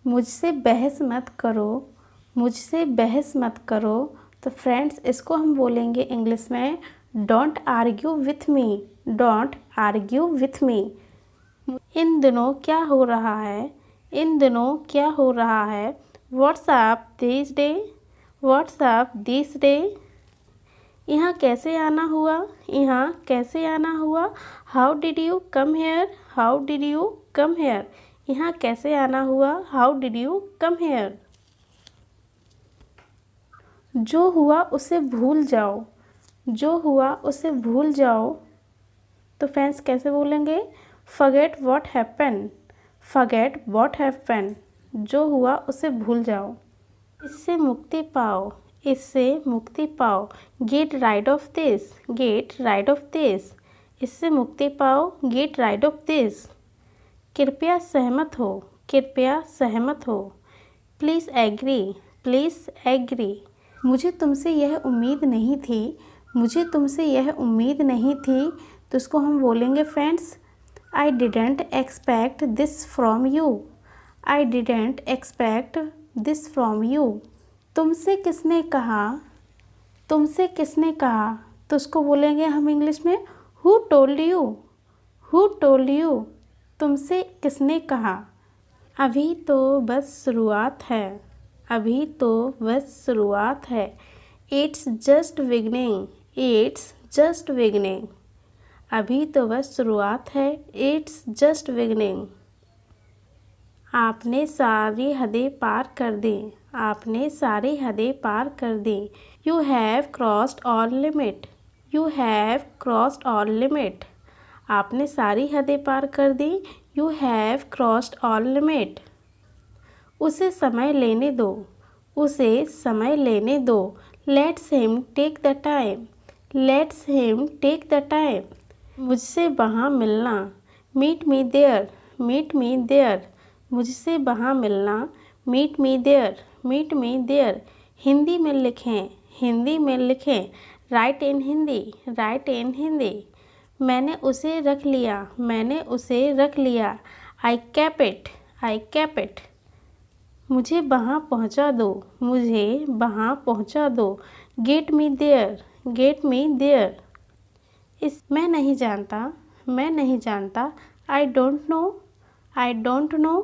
मुझसे बहस मत करो, मुझसे बहस मत करो। तो फ्रेंड्स इसको हम बोलेंगे इंग्लिश में don't argue with me, don't argue with me. इन दिनों क्या हो रहा है, इन दिनों क्या हो रहा है। What's up this day, what's up this day. यहाँ कैसे आना हुआ, यहाँ कैसे आना हुआ। How did you come here, how did you come here. यहाँ कैसे आना हुआ, how did you come here. जो हुआ उसे भूल जाओ, जो हुआ उसे भूल जाओ। तो फ्रेंड्स कैसे बोलेंगे, forget what happen, forget what happen. जो हुआ उसे भूल जाओ। इससे मुक्ति पाओ, इससे मुक्ति पाओ। Get rid of this, get rid of this. इससे मुक्ति पाओ, गेट राइड ऑफ दिस। कृपया सहमत हो, कृपया सहमत हो। Please agree, please agree. मुझे तुमसे यह उम्मीद नहीं थी, मुझे तुमसे यह उम्मीद नहीं थी। तो इसको हम बोलेंगे friends, I didn't expect this from you, I didn't expect this from you. तुमसे किसने कहा, तुमसे किसने कहा। तो उसको बोलेंगे हम इंग्लिश में who told you, who told you. तुमसे किसने कहा। अभी तो बस शुरुआत है, अभी तो बस शुरुआत है। It's just beginning, it's just beginning. अभी तो बस शुरुआत है, इट्स जस्ट बिगनिंग। आपने सारी हदें पार कर दी, आपने सारी हदें पार कर दी। You have crossed all limit, you have crossed all limit. आपने सारी हदें पार कर दी, you have crossed all limit. उसे समय लेने दो, उसे समय लेने दो। Let's him take the time, let's him take the time. मुझसे वहाँ मिलना, meet me there, meet me there. मुझसे वहाँ मिलना, meet me there, meet me there. Hindi में लिखें, हिंदी में लिखें। Write in Hindi, write in Hindi. मैंने उसे रख लिया, मैंने उसे रख लिया। I kept it, I kept it. मुझे वहाँ पहुँचा दो, मुझे वहाँ पहुँचा दो। Get me there, get me there. मैं नहीं जानता, मैं नहीं जानता। I don't know, I don't know.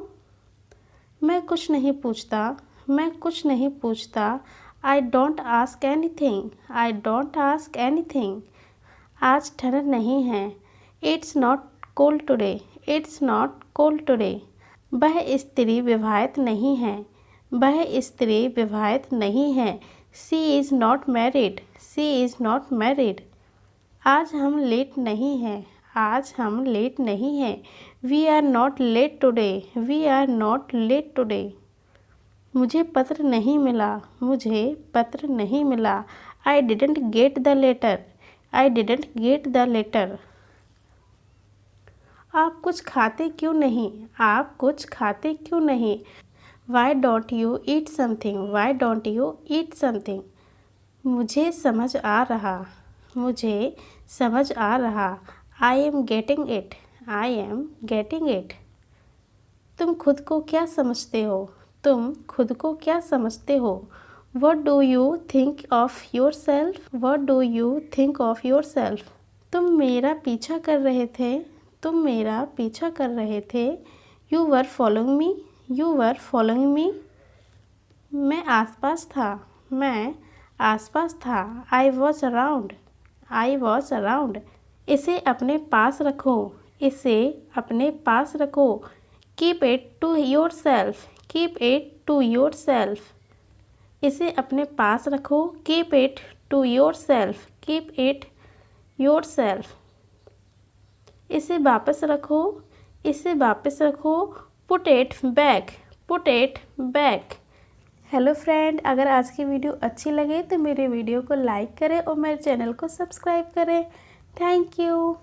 मैं कुछ नहीं पूछता, मैं कुछ नहीं पूछता। I don't ask anything, I don't ask anything. आज ठंड नहीं है। It's not cold today, it's not cold today. वह स्त्री विवाहित नहीं है, वह स्त्री विवाहित नहीं है। She is not married, she is not married. आज हम लेट नहीं हैं, आज हम लेट नहीं हैं। We are not late today, we are not late today. मुझे पत्र नहीं मिला, मुझे पत्र नहीं मिला। I didn't get the letter, I didn't get the letter. आप कुछ खाते क्यों नहीं, आप कुछ खाते क्यों नहीं। Why don't you eat something, why don't you eat something. मुझे समझ आ रहा, मुझे समझ आ रहा। I am getting it, I am getting it. तुम खुद को क्या समझते हो, तुम खुद को क्या समझते हो। What do you think of yourself, what do you think of yourself। तुम मेरा पीछा कर रहे थे, तुम मेरा पीछा कर रहे थे। You were following me, you were following me। मैं आसपास था, मैं आसपास था। I was around, I was around। इसे अपने पास रखो, इसे अपने पास रखो। Keep it to yourself, keep it to yourself. इसे अपने पास रखो। Keep it to yourself, keep it yourself. इसे वापस रखो, इसे वापस रखो। Put it back, put it back. Hello friend, अगर आज की वीडियो अच्छी लगे तो मेरे वीडियो को लाइक करें और मेरे चैनल को सब्सक्राइब करें। Thank you.